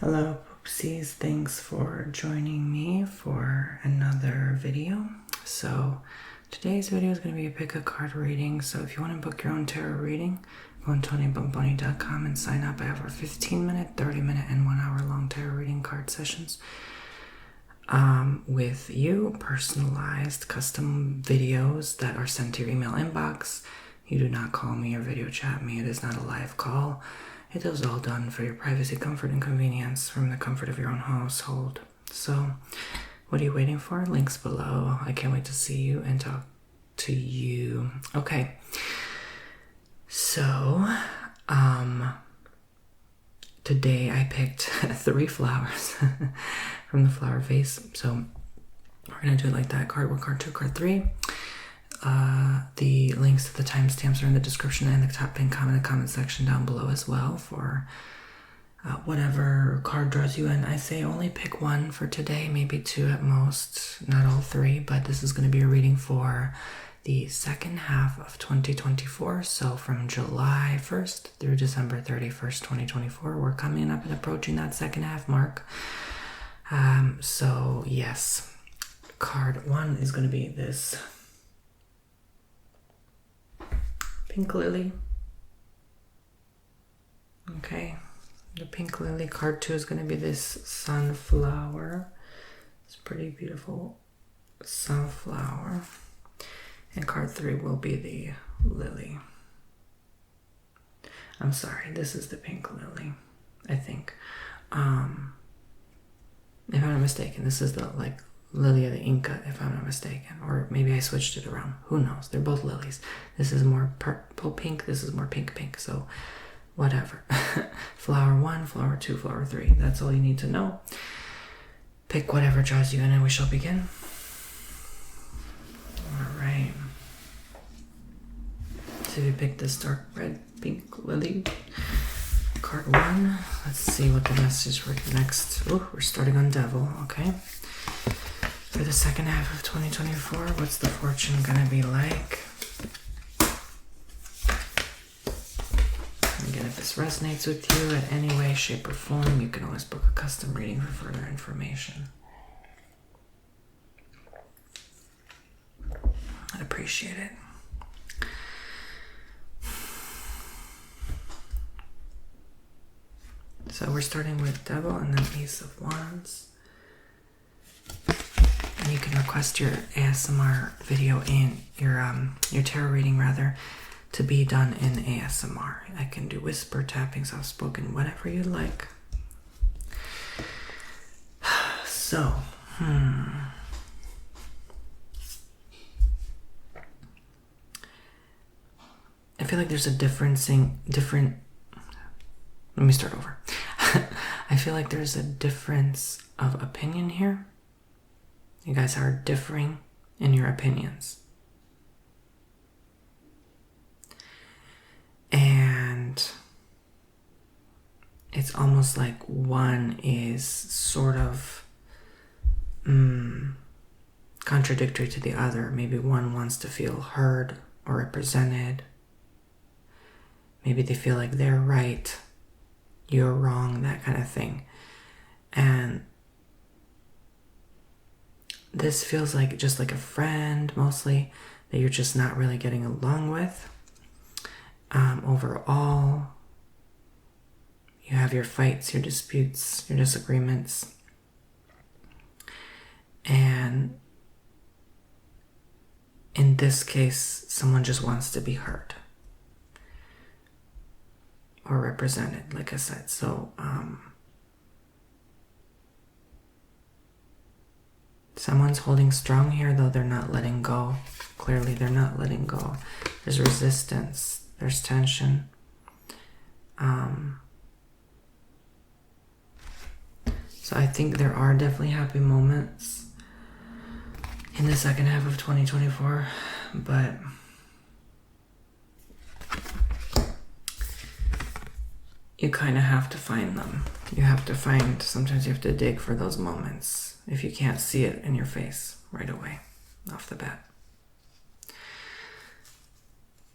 Hello Poopsies, thanks for joining me for another video. So today's video is going to be a pick a card reading. So if you want to book your own tarot reading, go on Bomboni.com and sign up. I have our 15-minute, 30-minute, and 1-hour long tarot reading card sessions with you, personalized custom videos that are sent to your email inbox. You do not call me or video chat me. It is not a live call. It is all done for your privacy, comfort, and convenience from the comfort of your own household. So, what are you waiting for? Links below. I can't wait to see you and talk to you. Okay. So, today I picked 3 flowers from the flower vase. So, we're going to do it like that. Card 1, card 2, card 3. The links to the timestamps are in the description and the top pinned comment in the comment section down below as well for whatever card draws you in. I say only pick 1 for today, maybe 2 at most, not all 3, but this is going to be a reading for the second half of 2024. So from July 1st through December 31st, 2024, we're coming up and approaching that second half mark. So yes, card 1 is going to be this pink lily. Okay, the pink lily. Card 2 is going to be this sunflower. It's pretty beautiful sunflower. And card 3 will be the lily. I'm sorry, this is the pink lily, I think. If I'm not mistaken, this is the Lily of the Inca, if I'm not mistaken. Or maybe I switched it around. Who knows? They're both lilies. This is more purple pink. This is more pink pink. So, whatever. Flower 1, flower 2, flower 3. That's all you need to know. Pick whatever draws you in and we shall begin. Alright. So you pick this dark red pink lily. Card 1. Let's see what the message for next. Oh, we're starting on Devil. Okay. For the second half of 2024, what's the fortune gonna be like? And again, if this resonates with you in any way, shape, or form, you can always book a custom reading for further information. I'd appreciate it. So we're starting with Devil and then Ace of Wands. And you can request your ASMR video in your tarot reading rather to be done in ASMR. I can do whisper, tapping, soft spoken, whatever you like. So, I feel like there's a different. Let me start over. I feel like there's a difference of opinion here. You guys are differing in your opinions. And it's almost like one is sort of contradictory to the other. Maybe one wants to feel heard or represented. Maybe they feel like they're right, you're wrong, that kind of thing. And this feels like just like a friend, mostly, that you're just not really getting along with. Overall, you have your fights, your disputes, your disagreements. And in this case, someone just wants to be heard or represented, like I said. So, someone's holding strong here, though they're not letting go. Clearly, they're not letting go. There's resistance. There's tension. So I think there are definitely happy moments in the second half of 2024, but you kind of have to find them. Sometimes you have to dig for those moments if you can't see it in your face right away, off the bat.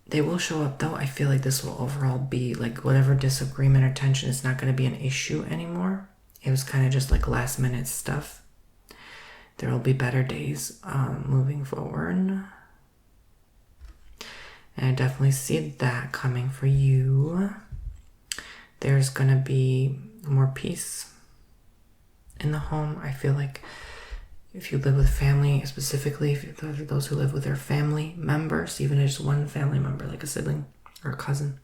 They will show up though. I feel like this will overall be like whatever disagreement or tension is not going to be an issue anymore. It was kind of just like last minute stuff. There will be better days moving forward. And I definitely see that coming for you. There's going to be more peace in the home. I feel like if you live with family, specifically if those who live with their family members, even just one family member, like a sibling or a cousin,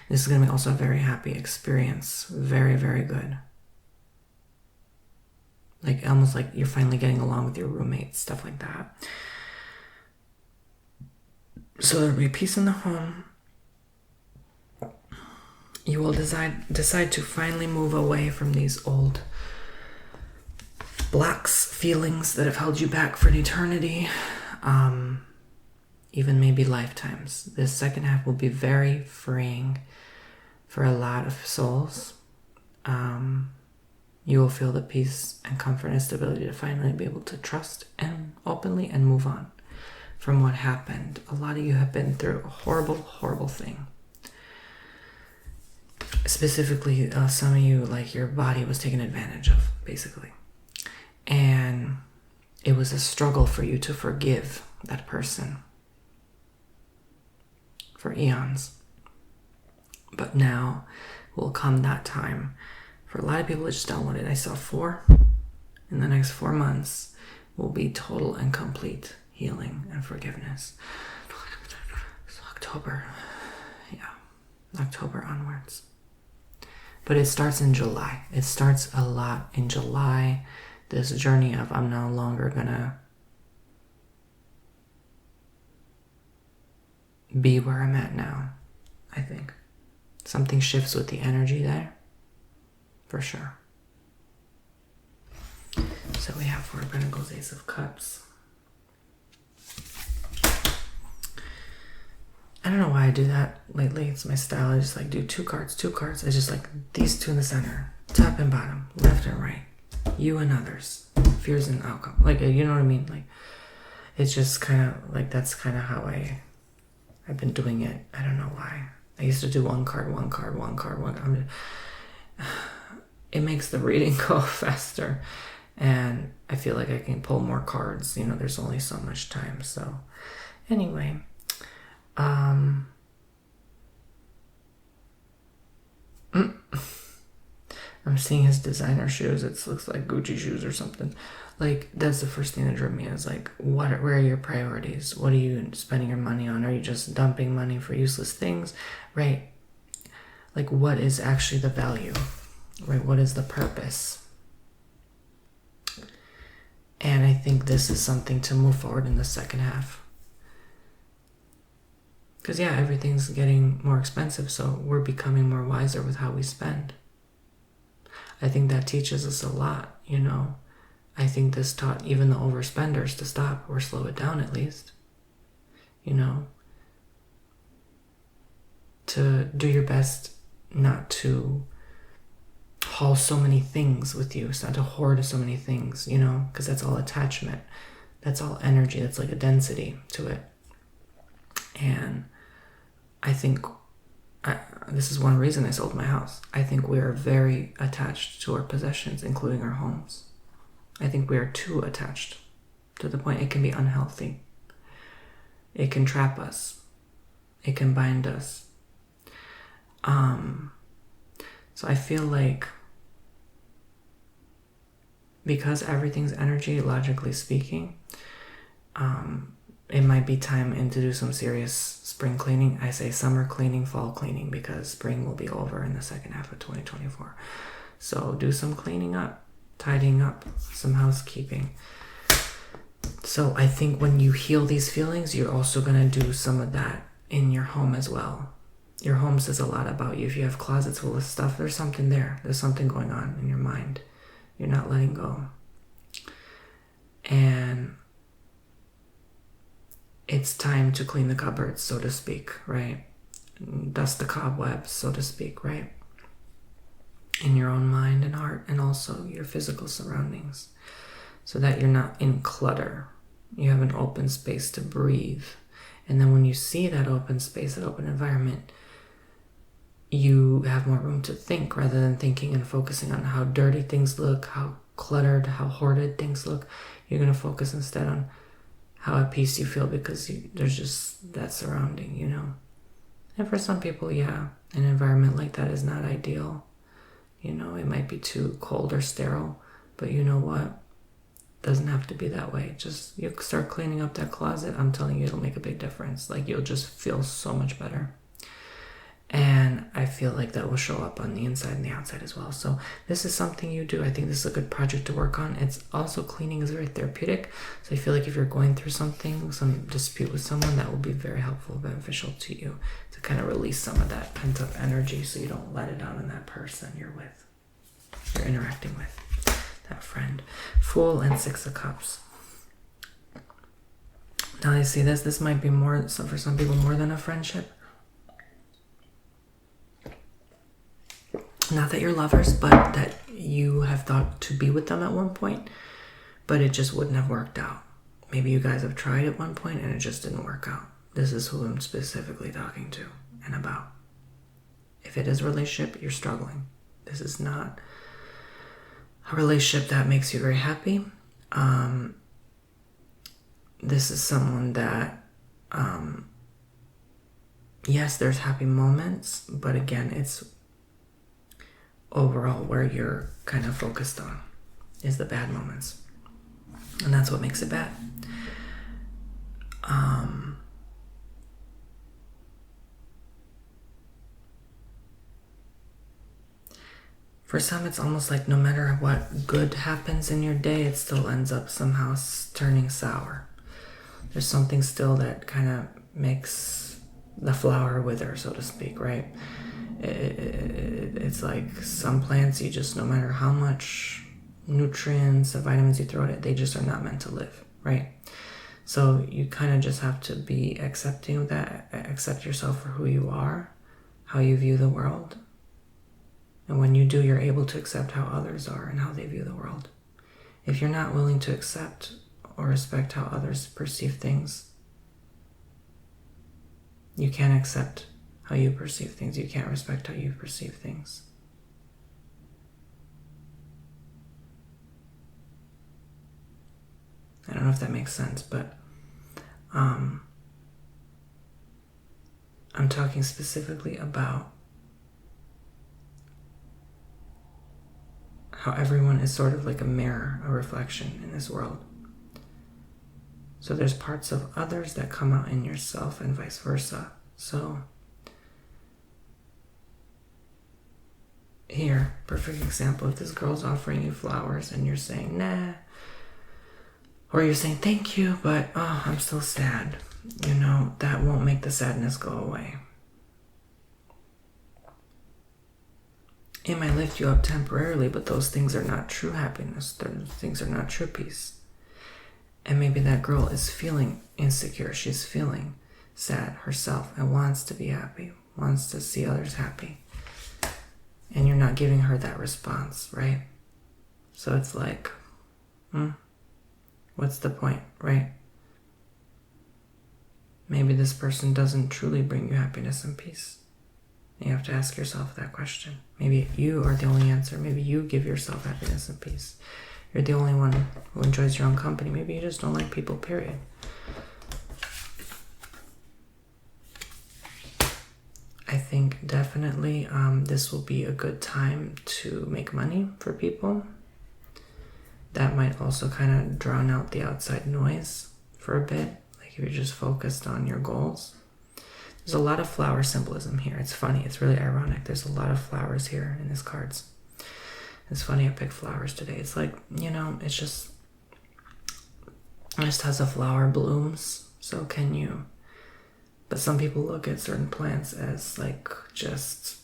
this is going to be also a very happy experience. Very, very good. Like almost like you're finally getting along with your roommates, stuff like that. So there'll be peace in the home. You will decide to finally move away from these old blocks, feelings that have held you back for an eternity, even maybe lifetimes. This second half will be very freeing for a lot of souls. You will feel the peace and comfort and stability to finally be able to trust and openly and move on from what happened. A lot of you have been through a horrible, horrible thing. Specifically, some of you, like your body was taken advantage of, basically. And it was a struggle for you to forgive that person for eons. But now will come that time. For a lot of people, it just downloaded. I saw 4. In the next 4 months will be total and complete healing and forgiveness. It's October. Yeah. October onwards. But it starts in July. It starts a lot in July. This journey of I'm no longer gonna be where I'm at now, I think. Something shifts with the energy there. For sure. So we have 4 of Pentacles, Ace of Cups. I don't know why I do that lately. It's my style. I just like do 2 cards. I just like these 2 in the center. Top and bottom. Left and right. You and others. Fears and outcome. Like, you know what I mean? Like, it's just kind of like, that's kind of how I've been doing it. I don't know why. I used to do 1 card. It makes the reading go faster. And I feel like I can pull more cards. You know, there's only so much time. So, anyway. I'm seeing his designer shoes. It looks like Gucci shoes or something. Like, that's the first thing that drew me is like, where are your priorities? What are you spending your money on? Are you just dumping money for useless things? Right? Like, what is actually the value? Right? What is the purpose? And I think this is something to move forward in the second half. Because, yeah, everything's getting more expensive, so we're becoming more wiser with how we spend. I think that teaches us a lot, you know. I think this taught even the overspenders to stop or slow it down at least. You know. To do your best not to haul so many things with you. It's not to hoard so many things, you know, because that's all attachment. That's all energy. That's like a density to it. And I think this is one reason I sold my house. I think we are very attached to our possessions, including our homes. I think we are too attached to the point it can be unhealthy. It can trap us. It can bind us. So I feel like because everything's energy, logically speaking, it might be time to do some serious spring cleaning. I say summer cleaning, fall cleaning, because spring will be over in the second half of 2024. So do some cleaning up, tidying up, some housekeeping. So I think when you heal these feelings, you're also going to do some of that in your home as well. Your home says a lot about you. If you have closets full of stuff, there's something there. There's something going on in your mind. You're not letting go. And it's time to clean the cupboards, so to speak, right? Dust the cobwebs, so to speak, right? In your own mind and heart, and also your physical surroundings, so that you're not in clutter. You have an open space to breathe. And then when you see that open space, that open environment, you have more room to think rather than thinking and focusing on how dirty things look, how cluttered, how hoarded things look. You're going to focus instead on how at peace you feel because there's just that surrounding, you know. And for some people, yeah, an environment like that is not ideal. You know, it might be too cold or sterile, but you know what? It doesn't have to be that way. Just you start cleaning up that closet. I'm telling you, it'll make a big difference. Like, you'll just feel so much better. And I feel like that will show up on the inside and the outside as well. So this is something you do. I think this is a good project to work on. It's also, cleaning is very therapeutic. So I feel like if you're going through something, some dispute with someone, that will be very helpful, beneficial to you to kind of release some of that pent up energy so you don't let it out on that person you're interacting with, that friend. Fool and Six of Cups. Now I see this might be more, so for some people, more than a friendship. Not that you're lovers, but that you have thought to be with them at one point, but it just wouldn't have worked out. Maybe you guys have tried at one point and it just didn't work out. This is who I'm specifically talking to and about. If it is a relationship, you're struggling. This is not a relationship that makes you very happy. This is someone that, yes, there's happy moments, but again, it's overall where you're kind of focused on is the bad moments. And that's what makes it bad. For some, it's almost like no matter what good happens in your day, it still ends up somehow turning sour. There's something still that kind of makes the flower wither, so to speak, right? It's like some plants, you just, no matter how much nutrients or vitamins you throw at it, they just are not meant to live, right? So you kind of just have to be accepting of that, accept yourself for who you are, how you view the world. And when you do, you're able to accept how others are and how they view the world. If you're not willing to accept or respect how others perceive things, you can't accept how you perceive things. You can't respect how you perceive things. I don't know if that makes sense, but I'm talking specifically about how everyone is sort of like a mirror, a reflection in this world. So there's parts of others that come out in yourself and vice versa. So here, perfect example, if this girl's offering you flowers and you're saying, nah, or you're saying thank you, but oh, I'm still sad, you know, that won't make the sadness go away. It might lift you up temporarily, but those things are not true happiness. Those things are not true peace. And maybe that girl is feeling insecure. She's feeling sad herself and wants to be happy, wants to see others happy. And you're not giving her that response, right? So it's like, what's the point, right? Maybe this person doesn't truly bring you happiness and peace. You have to ask yourself that question. Maybe you are the only answer. Maybe you give yourself happiness and peace. You're the only one who enjoys your own company. Maybe you just don't like people, period. I think definitely this will be a good time to make money for people. That might also kind of drown out the outside noise for a bit. Like if you're just focused on your goals. There's a lot of flower symbolism here. It's funny. It's really ironic. There's a lot of flowers here in these cards. It's funny I picked flowers today. It's like, you know, it just as a flower blooms, so can you. But some people look at certain plants as like just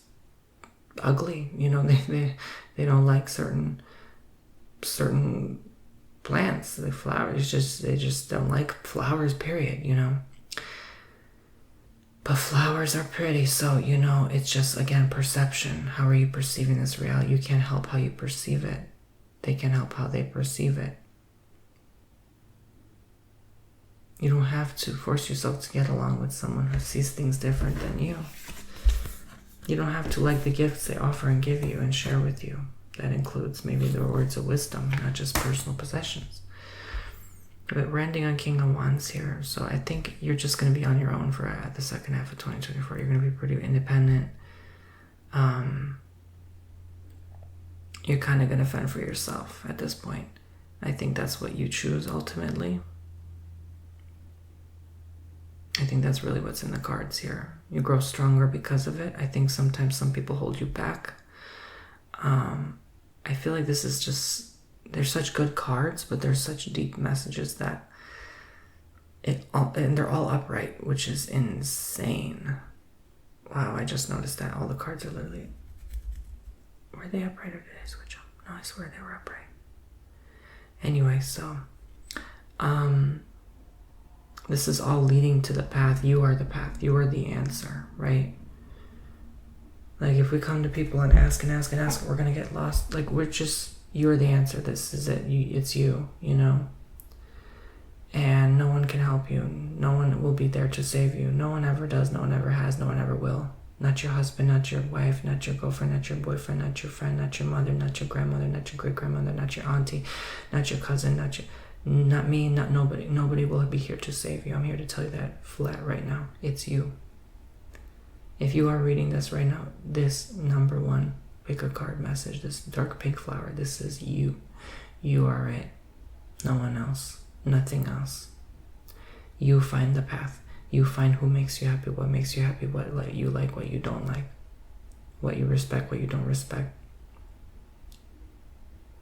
ugly. You know, they don't like certain plants, the flowers. They just don't like flowers, period, you know. But flowers are pretty, so, you know, it's just, again, perception. How are you perceiving this reality? You can't help how you perceive it. They can help how they perceive it. You don't have to force yourself to get along with someone who sees things different than you. You don't have to like the gifts they offer and give you and share with you. That includes maybe the words of wisdom, not just personal possessions. But we're ending on King of Wands here. So I think you're just going to be on your own for the second half of 2024. You're going to be pretty independent. You're kind of going to fend for yourself at this point. I think that's what you choose ultimately. I think that's really what's in the cards here. You grow stronger because of it. I think sometimes some people hold you back. I feel like this is just, they're such good cards, but there's such deep messages that and they're all upright, which is insane. Wow, I just noticed that all the cards are literally, were they upright or did I switch them? No, I swear they were upright. Anyway, so this is all leading to the path. You are the path. You are the answer, right? Like if we come to people and ask, we're going to get lost. Like you're the answer. This is it. It's you, you know? And no one can help you. No one will be there to save you. No one ever does. No one ever has. No one ever will. Not your husband, not your wife, not your girlfriend, not your boyfriend, not your friend, not your mother, not your grandmother, not your great-grandmother, not your auntie, not your cousin, not me, not nobody. Nobody will be here to save you. I'm here to tell you that flat right now. It's you. If you are reading this right now, this number one pick a card message, this dark pink flower, this is you. You are it. No one else. Nothing else. You find the path. You find who makes you happy, what makes you happy, what you like, what you don't like, what you respect, what you don't respect,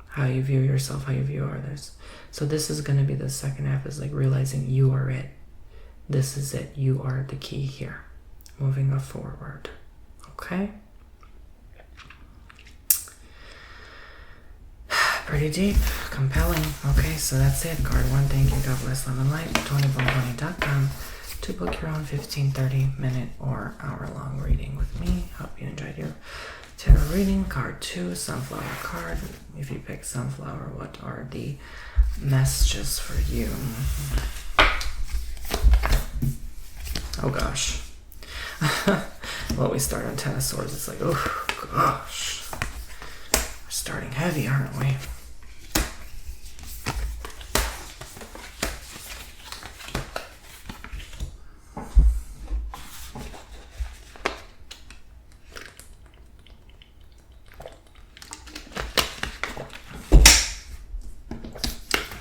how you view yourself, how you view others. So this is going to be the second half, is like realizing you are it. This is it. You are the key here. Moving forward. Okay? Pretty deep, compelling. Okay, so that's it. Card 1, thank you. God bless, love and light. TonyBomboni.com to book your own 15, 30-minute or hour-long reading with me. Hope you enjoyed your tarot reading. Card 2, sunflower card. If you pick sunflower, what are the messages for you? Oh gosh. Well, we start on Ten of Swords. It's like, oh gosh. We're starting heavy, aren't we?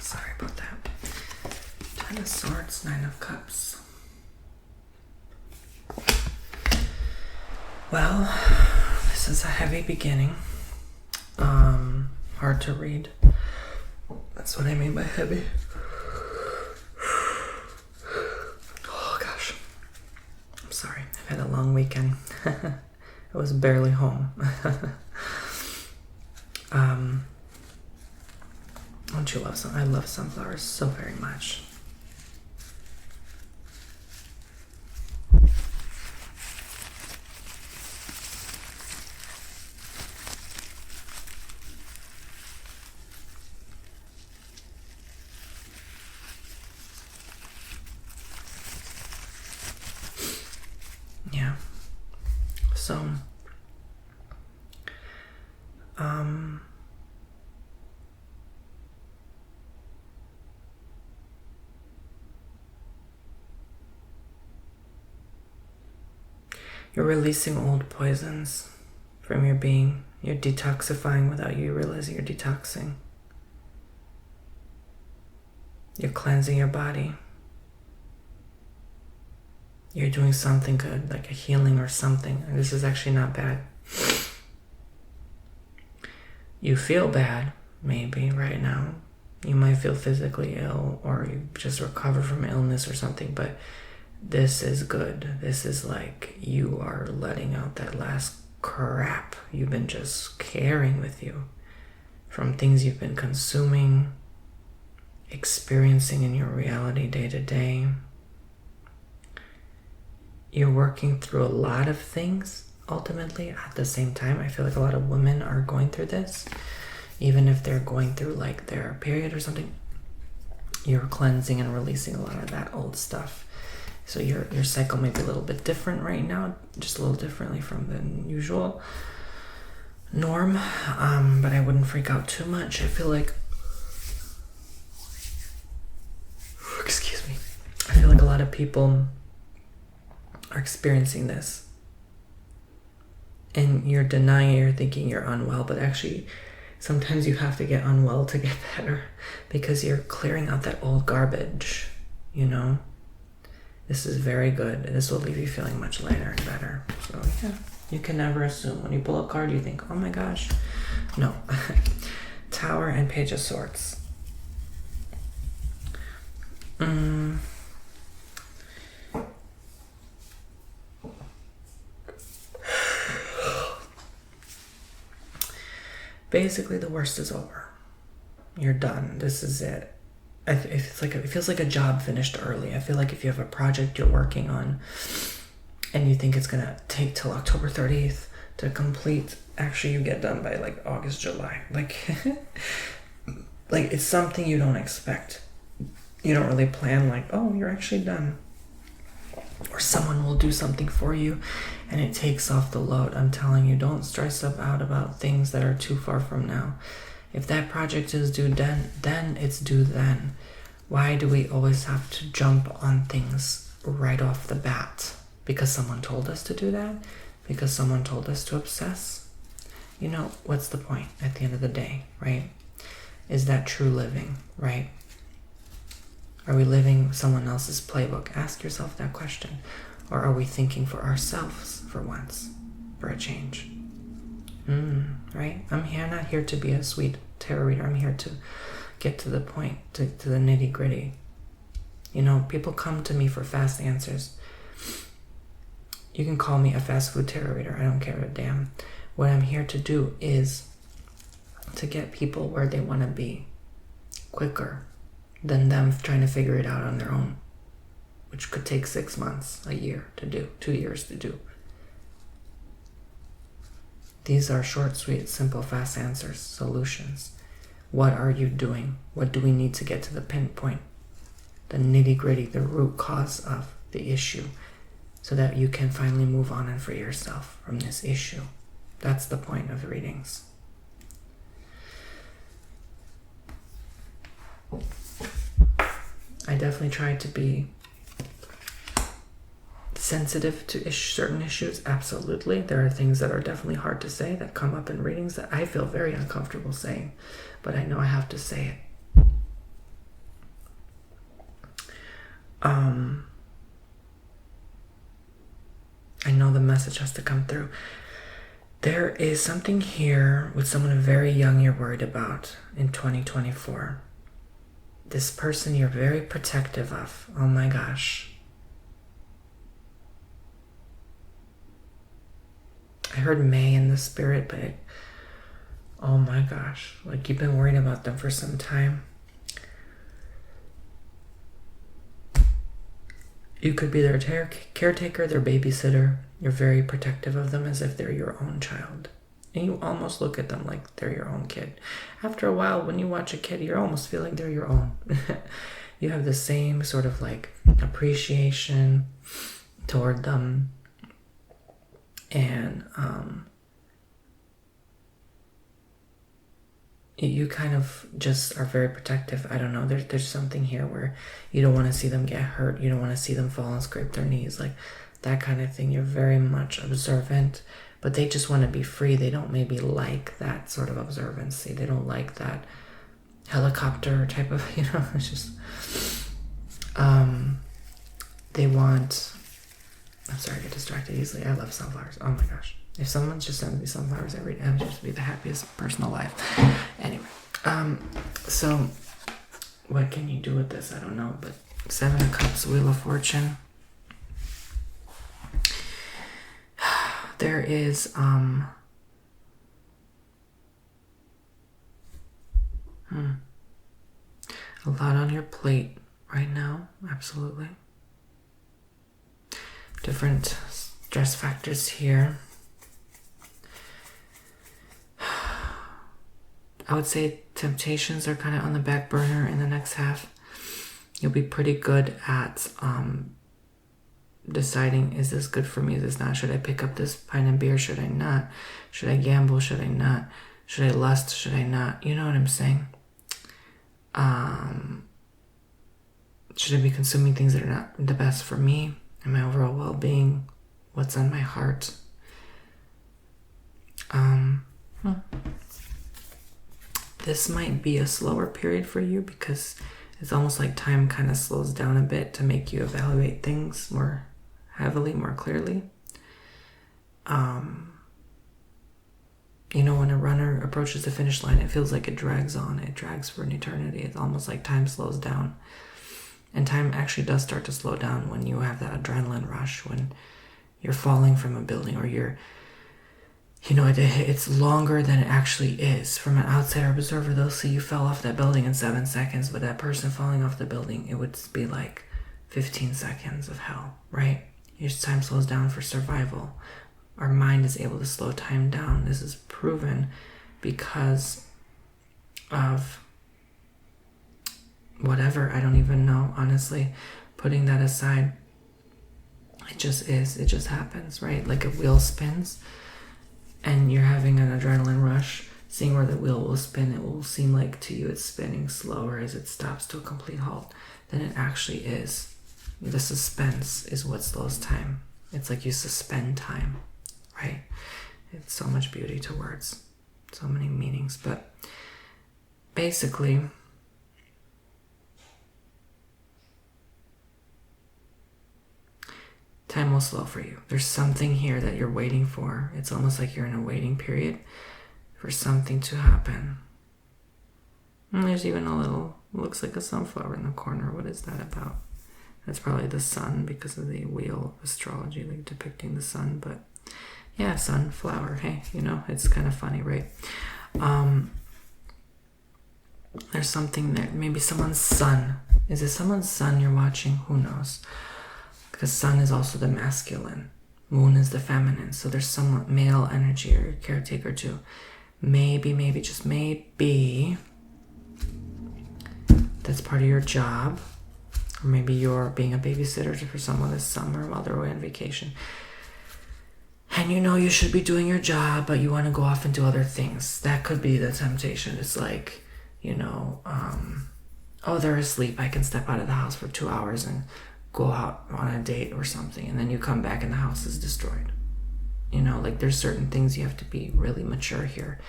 Sorry about that. Ten of Swords, Nine of Cups. Well, this is a heavy beginning. Hard to read. That's what I mean by heavy. Oh gosh. I'm sorry. I've had a long weekend. I was barely home. Don't you love some? I love sunflowers so very much. Yeah. So, you're releasing old poisons from your being. You're detoxifying without you realizing you're detoxing. You're cleansing your body. You're doing something good, like a healing or something. And this is actually not bad. You feel bad, maybe, right now. You might feel physically ill, or you just recover from illness or something, but this is good. This is like you are letting out that last crap you've been just carrying with you from things you've been consuming, experiencing in your reality day to day. You're working through a lot of things ultimately at the same time. I feel like a lot of women are going through this, even if they're going through like their period or something. You're cleansing and releasing a lot of that old stuff. So your cycle may be a little bit different right now, just a little differently from the usual norm. But I wouldn't freak out too much. I feel like, excuse me, I feel like a lot of people are experiencing this. And you're denying it, you're thinking you're unwell, but actually sometimes you have to get unwell to get better because you're clearing out that old garbage, you know? This is very good. This will leave you feeling much lighter and better. So yeah, you can never assume. When you pull a card, you think, oh my gosh. No. Tower and Page of Swords. Basically, the worst is over. You're done. This is it. It feels like a job finished early. I feel like if you have a project you're working on and you think it's gonna take till October 30th to complete, actually you get done by like August, July. Like it's something you don't expect. You don't really plan like, oh, you're actually done. Or someone will do something for you and it takes off the load. I'm telling you, don't stress out about things that are too far from now. If that project is due then it's due then. Why do we always have to jump on things right off the bat? Because someone told us to do that? Because someone told us to obsess? You know, what's the point at the end of the day, right? Is that true living, right? Are we living someone else's playbook? Ask yourself that question. Or are we thinking for ourselves for once, for a change? Right? I'm not here to be a sweet tarot reader. I'm here to get to the point, to the nitty gritty. You know, people come to me for fast answers. You can call me a fast food tarot reader. I don't care a damn. What I'm here to do is to get people where they want to be quicker than them trying to figure it out on their own, which could take 6 months, a year to do, 2 years to do. These are short, sweet, simple, fast answers, solutions. What are you doing? What do we need to get to the pinpoint, the nitty-gritty, the root cause of the issue, so that you can finally move on and free yourself from this issue? That's the point of the readings. I definitely tried to be sensitive to certain issues. Absolutely. There are things that are definitely hard to say that come up in readings that I feel very uncomfortable saying, but I know I have to say it. I know the message has to come through. There is something here with someone very young you're worried about in 2024. This person you're very protective of. Oh my gosh. I heard May in the spirit, but oh my gosh. Like, you've been worried about them for some time. You could be their caretaker, their babysitter. You're very protective of them as if they're your own child. And you almost look at them like they're your own kid. After a while, when you watch a kid, you almost feel like they're your own. You have the same sort of like appreciation toward them. And you kind of just are very protective. I don't know. There's something here where you don't want to see them get hurt. You don't want to see them fall and scrape their knees. Like that kind of thing. You're very much observant. But they just want to be free. They don't maybe like that sort of observancy. They don't like that helicopter type of, it's just, they want, I'm sorry, I get distracted easily. I love sunflowers. Oh my gosh. If someone just sends me sunflowers every day, I would just be the happiest person alive. Anyway, so what can you do with this? I don't know, but 7 of Cups, Wheel of Fortune. There is, a lot on your plate right now, absolutely. Different stress factors here. I would say temptations are kind of on the back burner in the next half. You'll be pretty good at deciding, is this good for me? Is this not? Should I pick up this pint of beer? Should I not? Should I gamble? Should I not? Should I lust? Should I not? You know what I'm saying? Should I be consuming things that are not the best for me and my overall well-being? What's on my heart? This might be a slower period for you because it's almost like time kind of slows down a bit to make you evaluate things more heavily, more clearly. You know, when a runner approaches the finish line, it feels like it drags on. It drags for an eternity. It's almost like time slows down. And time actually does start to slow down when you have that adrenaline rush, when you're falling from a building, or you're, you know, it's longer than it actually is. From an outsider observer, they'll see you fell off that building in 7 seconds, but that person falling off the building, it would be like 15 seconds of hell, right? Your time slows down for survival. Our mind is able to slow time down. This is proven because of whatever. I don't even know, honestly. Putting that aside, it just is. It just happens, right? Like a wheel spins and you're having an adrenaline rush. Seeing where the wheel will spin, it will seem like to you it's spinning slower as it stops to a complete halt than it actually is. The suspense is what slows time. It's like you suspend time, right? It's so much beauty to words, so many meanings. But basically, time will slow for you. There's something here that you're waiting for. It's almost like you're in a waiting period for something to happen. And there's even a little, looks like a sunflower in the corner. What is that about? That's probably the sun because of the wheel of astrology, like depicting the sun. But yeah, sunflower. Hey, you know, it's kind of funny, right? There's something there. Maybe someone's son. Is it someone's son you're watching? Who knows? Because sun is also the masculine. Moon is the feminine. So there's some male energy or caretaker too. Maybe, just maybe that's part of your job. Or maybe you're being a babysitter for someone this summer while they're away on vacation. And you know you should be doing your job, but you want to go off and do other things. That could be the temptation. It's like, you know, oh, they're asleep. I can step out of the house for 2 hours and go out on a date or something. And then you come back and the house is destroyed. You know, like there's certain things you have to be really mature here.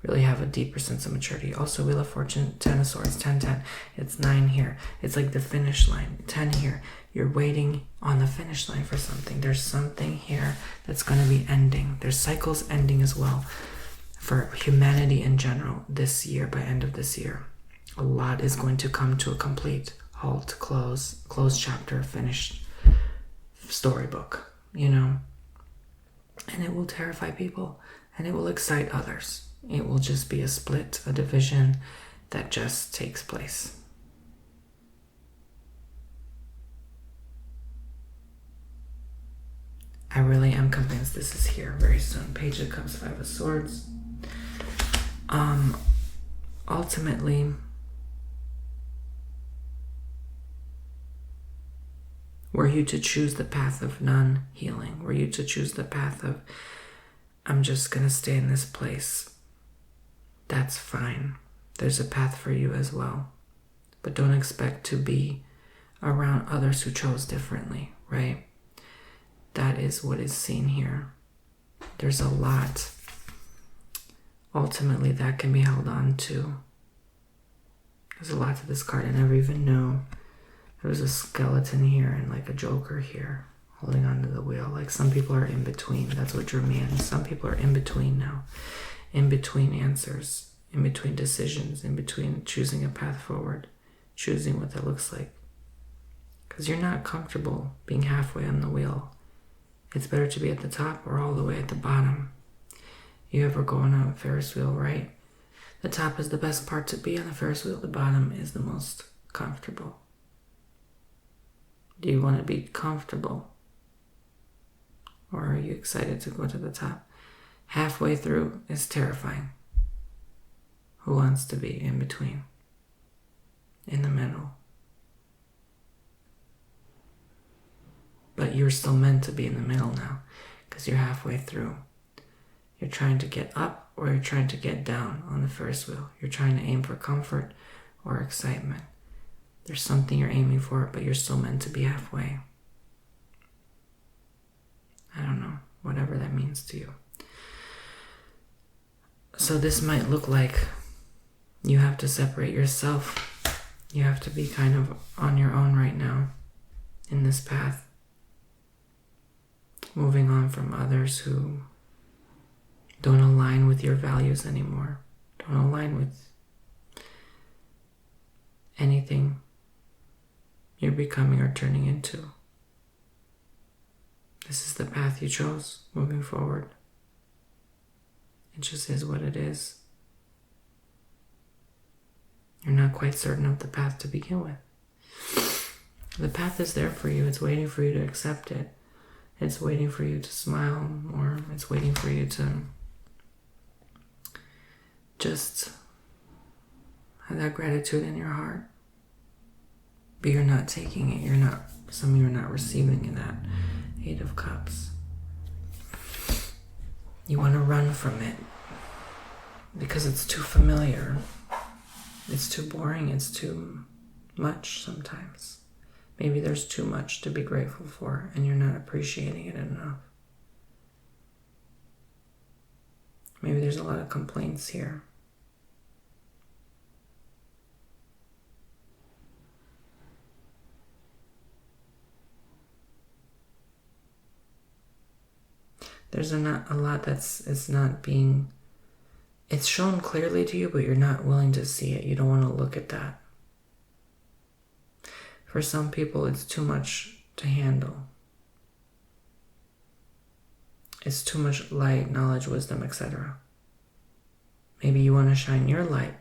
Really have a deeper sense of maturity. Also, Wheel of Fortune, 10 of Swords, 10. It's 9 here. It's like the finish line. 10 here. You're waiting on the finish line for something. There's something here that's going to be ending. There's cycles ending as well for humanity in general this year, by end of this year. A lot is going to come to a complete halt, close chapter, finished storybook, you know. And it will terrify people and it will excite others. It will just be a split, a division that just takes place. I really am convinced this is here very soon. Page of Cups, 5 of Swords. Ultimately, were you to choose the path of non-healing, were you to choose the path of, I'm just going to stay in this place, that's fine. There's a path for you as well. But don't expect to be around others who chose differently, right? That is what is seen here. There's a lot, ultimately, that can be held on to. There's a lot to this card. I never even knew there was a skeleton here and like a joker here holding onto the wheel. Like some people are in between. That's what drew me in. Some people are in between now. In between answers, in between decisions, in between choosing a path forward, choosing what that looks like. Because you're not comfortable being halfway on the wheel. It's better to be at the top or all the way at the bottom. You ever go on a Ferris wheel, right? The top is the best part to be on the Ferris wheel. The bottom is the most comfortable. Do you want to be comfortable? Or are you excited to go to the top? Halfway through is terrifying. Who wants to be in between? In the middle? But you're still meant to be in the middle now, because you're halfway through. You're trying to get up or you're trying to get down on the Ferris wheel. You're trying to aim for comfort or excitement. There's something you're aiming for, but you're still meant to be halfway. I don't know, whatever that means to you. So this might look like you have to separate yourself. You have to be kind of on your own right now in this path. Moving on from others who don't align with your values anymore. Don't align with anything you're becoming or turning into. This is the path you chose moving forward. It just is what it is. You're not quite certain of the path to begin with. The path is there for you. It's waiting for you to accept it. It's waiting for you to smile, or it's waiting for you to just have that gratitude in your heart. But you're not taking it. Some of you are not receiving in that Eight of Cups. You want to run from it because it's too familiar. It's too boring. It's too much sometimes. Maybe there's too much to be grateful for and you're not appreciating it enough. Maybe there's a lot of complaints here. There's a lot it's shown clearly to you, but you're not willing to see it. You don't want to look at that. For some people, it's too much to handle. It's too much light, knowledge, wisdom, etc. Maybe you want to shine your light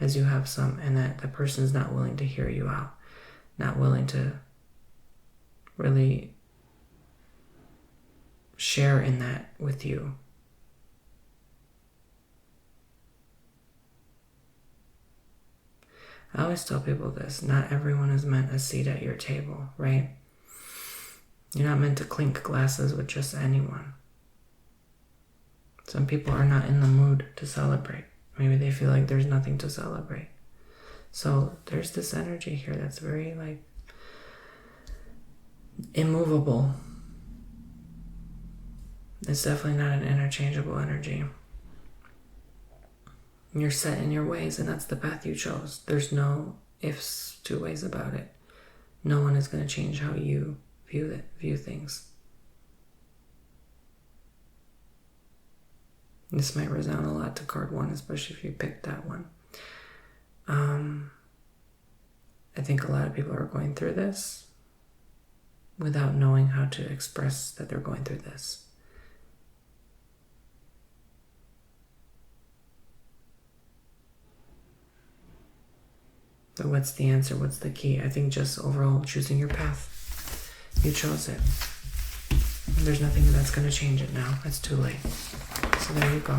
as you have some, and that the person is not willing to hear you out, not willing to really share in that with you. I always tell people this, not everyone is meant a seat at your table, right? You're not meant to clink glasses with just anyone. Some people are not in the mood to celebrate. Maybe they feel like there's nothing to celebrate. So there's this energy here that's very immovable. It's definitely not an interchangeable energy. You're set in your ways, and that's the path you chose. There's no ifs, two ways about it. No one is going to change how you view things. This might resound a lot to card 1, especially if you picked that one. I think a lot of people are going through this without knowing how to express that they're going through this. So what's the answer? What's the key? I think just overall choosing your path. You chose it. There's nothing that's going to change it now. It's too late. So there you go.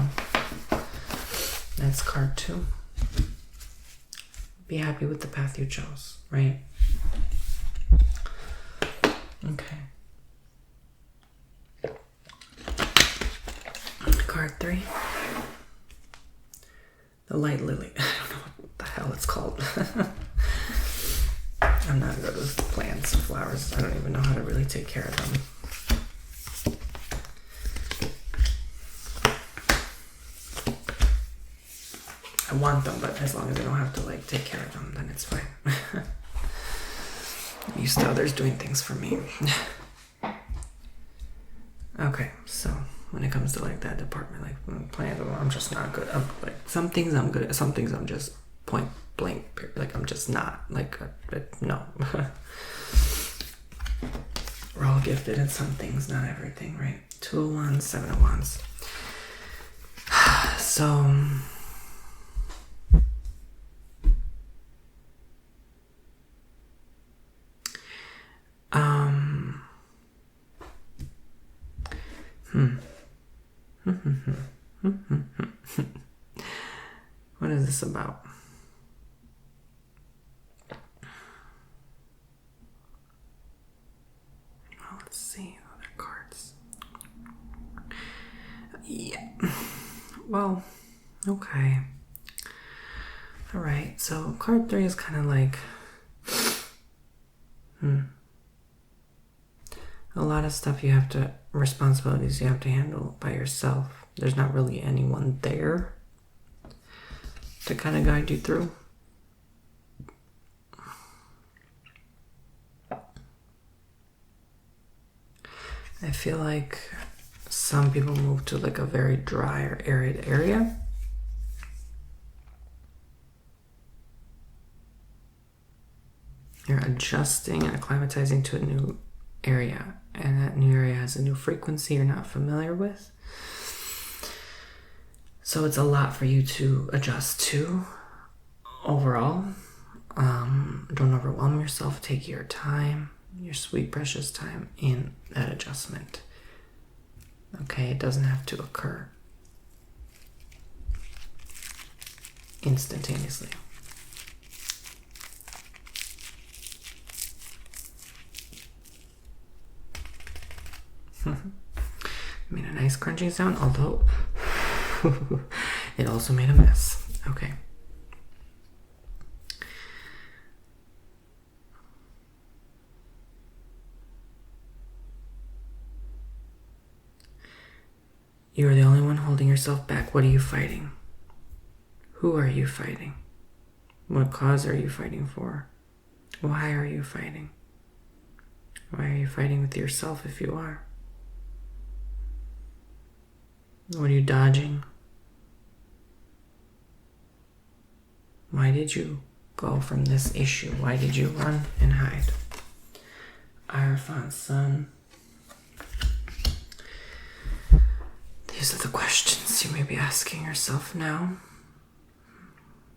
That's card 2. Be happy with the path you chose, right? Okay. Card 3. The light lily. I don't know what the hell it's called. I'm not good with plants and flowers. I don't even know how to really take care of them. I want them, but as long as I don't have to take care of them, then it's fine. I'm used to others doing things for me. Okay, so when it comes to that department, plants, I'm just not good. Some things I'm good at, some things I'm just point blank. I'm just not. No. We're all gifted in some things, not everything, right? 2 of Wands, 7 of Wands. So what is this about? Well, let's All right, so card 3 is kind of like, a lot of stuff responsibilities you have to handle by yourself. There's not really anyone there to kind of guide you through. I feel like some people move to like a very dry or arid area. You're adjusting and acclimatizing to a new area, and that new area has a new frequency you're not familiar with. So it's a lot for you to adjust to overall. Don't overwhelm yourself. Take your time, your sweet, precious time in that adjustment. Okay, it doesn't have to occur instantaneously. Made a nice crunching sound, although it also made a mess. Okay. You are the only one holding yourself back. What are you fighting? Who are you fighting? What cause are you fighting for? Why are you fighting? Why are you fighting with yourself if you are? What are you dodging? Why did you go from this issue? Why did you run and hide? Hierophant Sun. These are the questions you may be asking yourself now.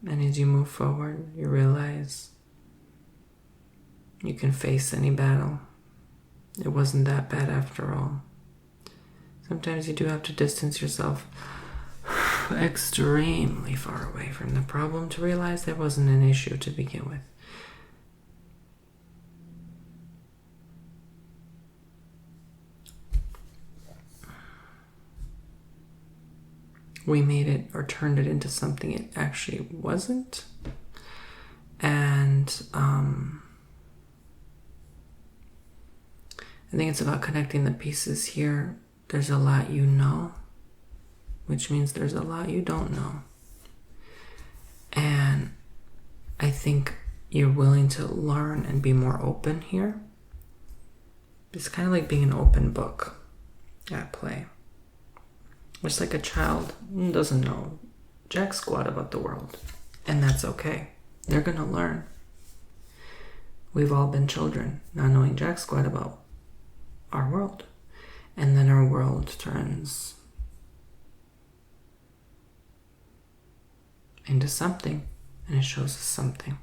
And as you move forward, you realize you can face any battle. It wasn't that bad after all. Sometimes you do have to distance yourself extremely far away from the problem to realize there wasn't an issue to begin with. We made it or turned it into something it actually wasn't. And I think it's about connecting the pieces here. There's a lot you know, which means there's a lot you don't know. And I think you're willing to learn and be more open here. It's kind of like being an open book at play. It's like a child doesn't know jack squat about the world, and that's okay. They're gonna learn. We've all been children, not knowing jack squat about our world. And then our world turns into something, and it shows us something.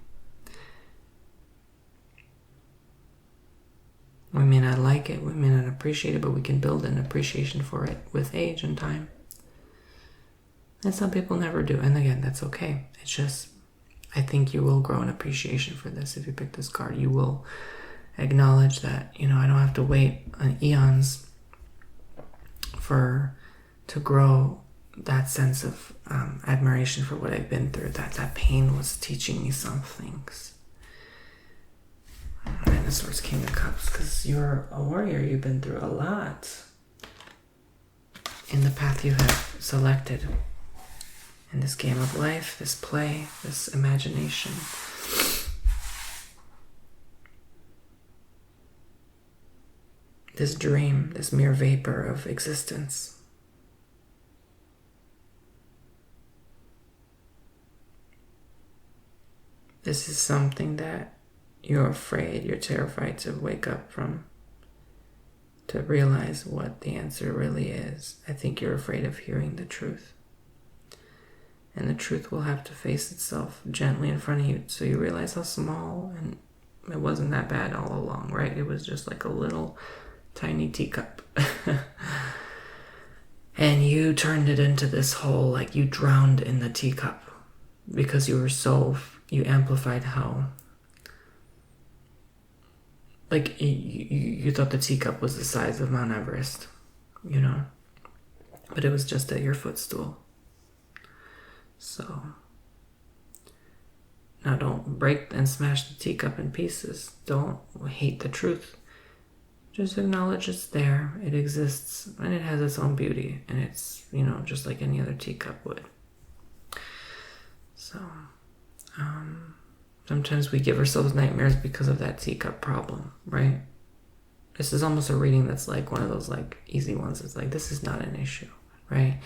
We may not like it, we may not appreciate it, but we can build an appreciation for it with age and time. And some people never do, and again, that's okay. It's just, I think you will grow an appreciation for this if you pick this card. You will acknowledge that, I don't have to wait eons to grow that sense of admiration for what I've been through, that pain was teaching me some things. And the Swords, King of Cups, because you're a warrior, you've been through a lot in the path you have selected in this game of life, this play, this imagination. This dream, this mere vapor of existence. This is something that you're afraid, you're terrified to wake up from, to realize what the answer really is. I think you're afraid of hearing the truth. And the truth will have to face itself gently in front of you so you realize how small, and it wasn't that bad all along, right? It was just like a little tiny teacup. And you turned it into this whole, like you drowned in the teacup because you amplified how, like you thought the teacup was the size of Mount Everest, but it was just at your footstool. So Now don't break and smash the teacup in pieces. Don't hate the truth. Just acknowledge it's there, it exists, and it has its own beauty, and it's, just like any other teacup would. So, sometimes we give ourselves nightmares because of that teacup problem, right? This is almost a reading that's like one of those like easy ones. It's like, this is not an issue, right?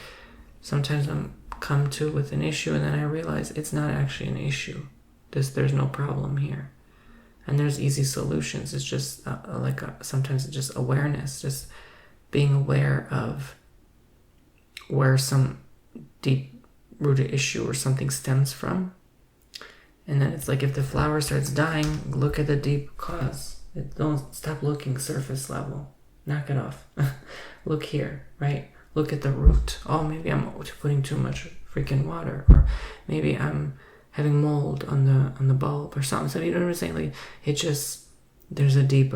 Sometimes I'm come to with an issue and then I realize it's not actually an issue. There's no problem here. And there's easy solutions. It's just sometimes it's just awareness, just being aware of where some deep-rooted issue or something stems from. And then it's like if the flower starts dying, look at the deep cause. Don't stop looking surface level. Knock it off. Look here, right? Look at the root. Oh, maybe I'm putting too much freaking water, or maybe I'm having mold on the bulb or something. So you know what I'm saying? Like, it just, there's deep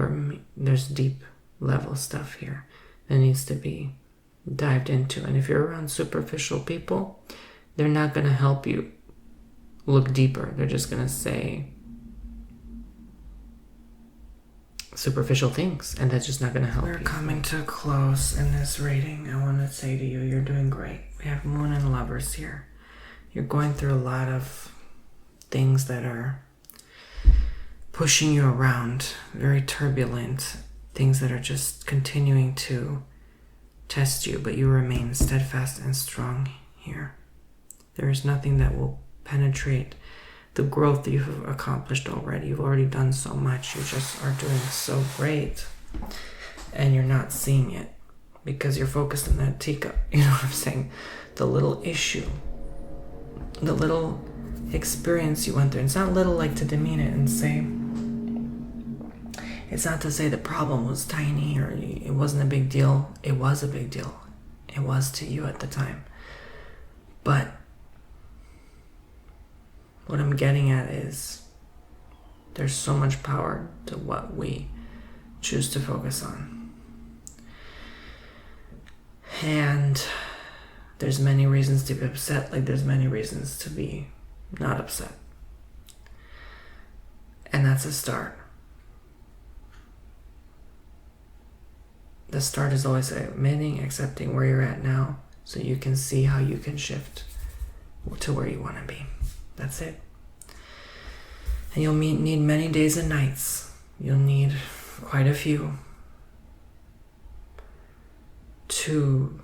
level stuff here that needs to be dived into. And if you're around superficial people, they're not going to help you look deeper. They're just going to say superficial things, and that's just not going to help you. We're coming to a close in this reading. I want to say to you, you're doing great. We have Moon and Lovers here. You're going through a lot of things that are pushing you around, very turbulent, things that are just continuing to test you, but you remain steadfast and strong here. There is nothing that will penetrate the growth that you've accomplished already. You've already done so much. You just are doing so great, and you're not seeing it because you're focused on that teacup. You know what I'm saying? The little issue, the little experience you went through. It's not little like to demean it and say, it's not to say the problem was tiny or it wasn't a big deal. It was a big deal. It was to you at the time. But what I'm getting at is there's so much power to what we choose to focus on. And there's many reasons to be upset, like there's many reasons to be not upset. And that's a start. The start is always admitting, accepting where you're at now, so you can see how you can shift to where you want to be. That's it. And you'll need many days and nights. You'll need quite a few to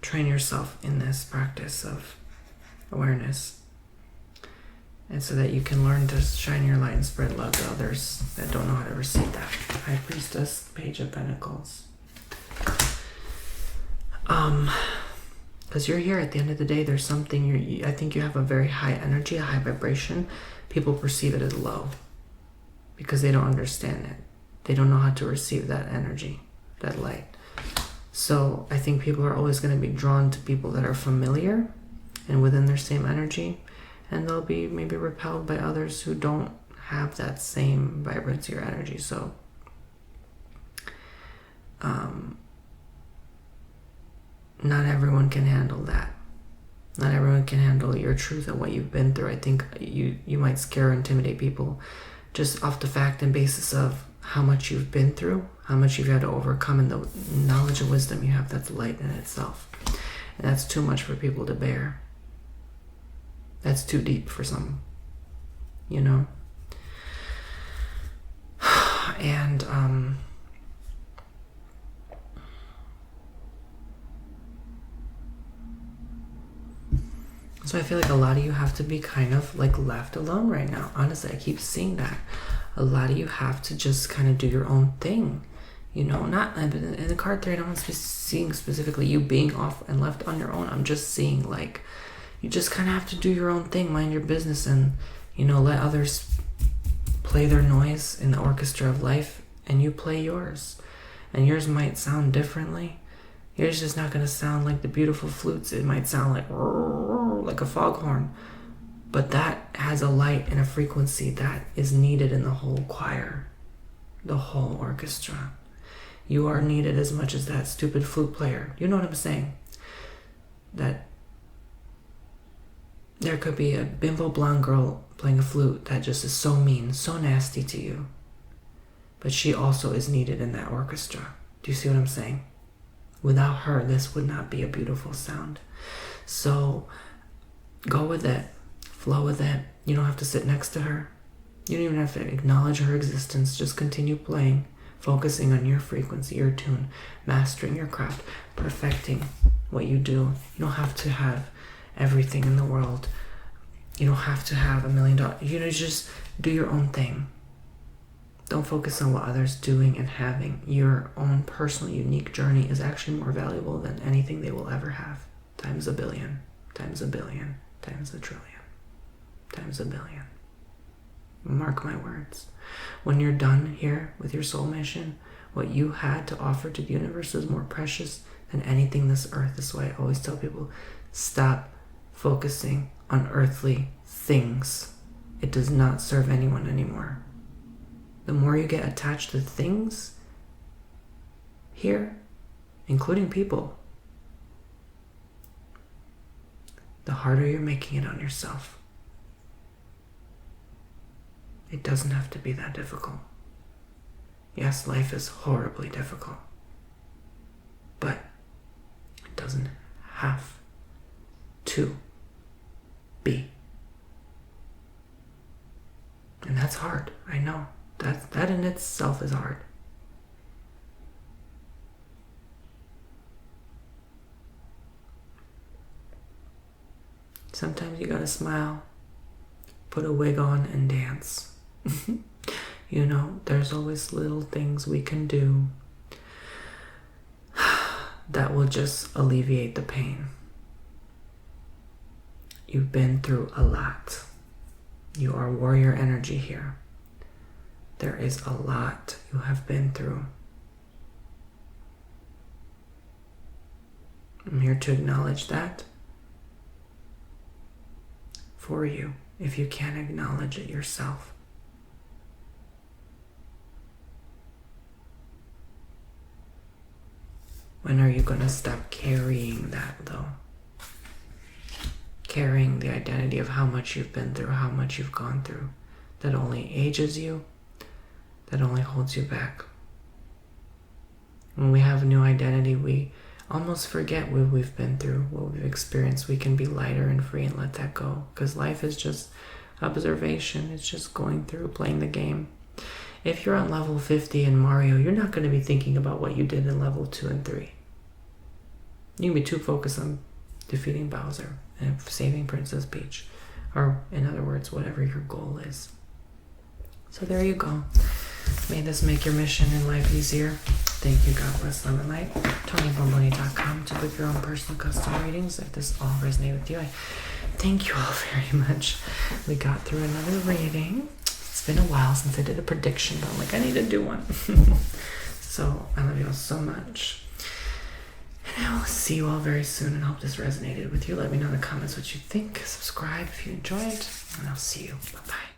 train yourself in this practice of awareness. And so that you can learn to shine your light and spread love to others that don't know how to receive that. High Priestess, Page of Pentacles. Because you're here at the end of the day, there's something, I think you have a very high energy, a high vibration. People perceive it as low because they don't understand it. They don't know how to receive that energy, that light. So I think people are always going to be drawn to people that are familiar and within their same energy. And they'll be maybe repelled by others who don't have that same vibrancy or energy. So not everyone can handle that. Not everyone can handle your truth and what you've been through. I think you might scare or intimidate people just off the fact and basis of how much you've been through, how much you've had to overcome, and the knowledge and wisdom you have that's light in itself. And that's too much for people to bear. That's too deep for some, you know? And, so I feel like a lot of you have to be kind of like left alone right now. Honestly, I keep seeing that. A lot of you have to just kind of do your own thing. You know, not in the card 3, I don't seeing specifically you being off and left on your own. I'm just seeing like, you just kind of have to do your own thing, mind your business, and, you know, let others play their noise in the orchestra of life, and you play yours. And yours might sound differently. Yours is not going to sound like the beautiful flutes. It might sound like a foghorn. But that has a light and a frequency that is needed in the whole choir, the whole orchestra. You are needed as much as that stupid flute player. You know what I'm saying? There could be a bimbo blonde girl playing a flute that just is so mean, so nasty to you. But she also is needed in that orchestra. Do you see what I'm saying? Without her, this would not be a beautiful sound. So go with it. Flow with it. You don't have to sit next to her. You don't even have to acknowledge her existence. Just continue playing, focusing on your frequency, your tune, mastering your craft, perfecting what you do. You don't have to have everything in the world. You don't have to have $1 million. Just do your own thing. Don't focus on what others doing and having. Your own personal, unique journey is actually more valuable than anything they will ever have. Times a billion, times a billion, times a trillion, times a billion. Mark my words. When you're done here with your soul mission, what you had to offer to the universe is more precious than anything this earth. This is why I always tell people, stop focusing on earthly things. It does not serve anyone anymore. The more you get attached to things here, including people, the harder you're making it on yourself. It doesn't have to be that difficult. Yes, life is horribly difficult, but it doesn't have to be. And that's hard, I know. That in itself is hard. Sometimes you gotta smile, put a wig on, and dance. You know, there's always little things we can do that will just alleviate the pain. You've been through a lot. You are warrior energy here. There is a lot you have been through. I'm here to acknowledge that for you, if you can't acknowledge it yourself. When are you going to stop carrying that, though? Carrying the identity of how much you've been through, how much you've gone through. That only ages you, that only holds you back. When we have a new identity, we almost forget what we've been through, what we've experienced. We can be lighter and free and let that go. Because life is just observation. It's just going through, playing the game. If you're on level 50 in Mario, you're not going to be thinking about what you did in level 2 and 3. You can be too focused on defeating Bowser and saving Princess Peach. Or, in other words, whatever your goal is. So there you go. May this make your mission in life easier. Thank you. God bless, love, and light. TonyBomboni.com to book your own personal custom readings. If this all resonated with you, I thank you all very much. We got through another reading. It's been a while since I did a prediction, but I'm like, I need to do one. So I love you all so much. And I will see you all very soon and hope this resonated with you. Let me know in the comments what you think. Subscribe if you enjoyed, and I'll see you. Bye-bye.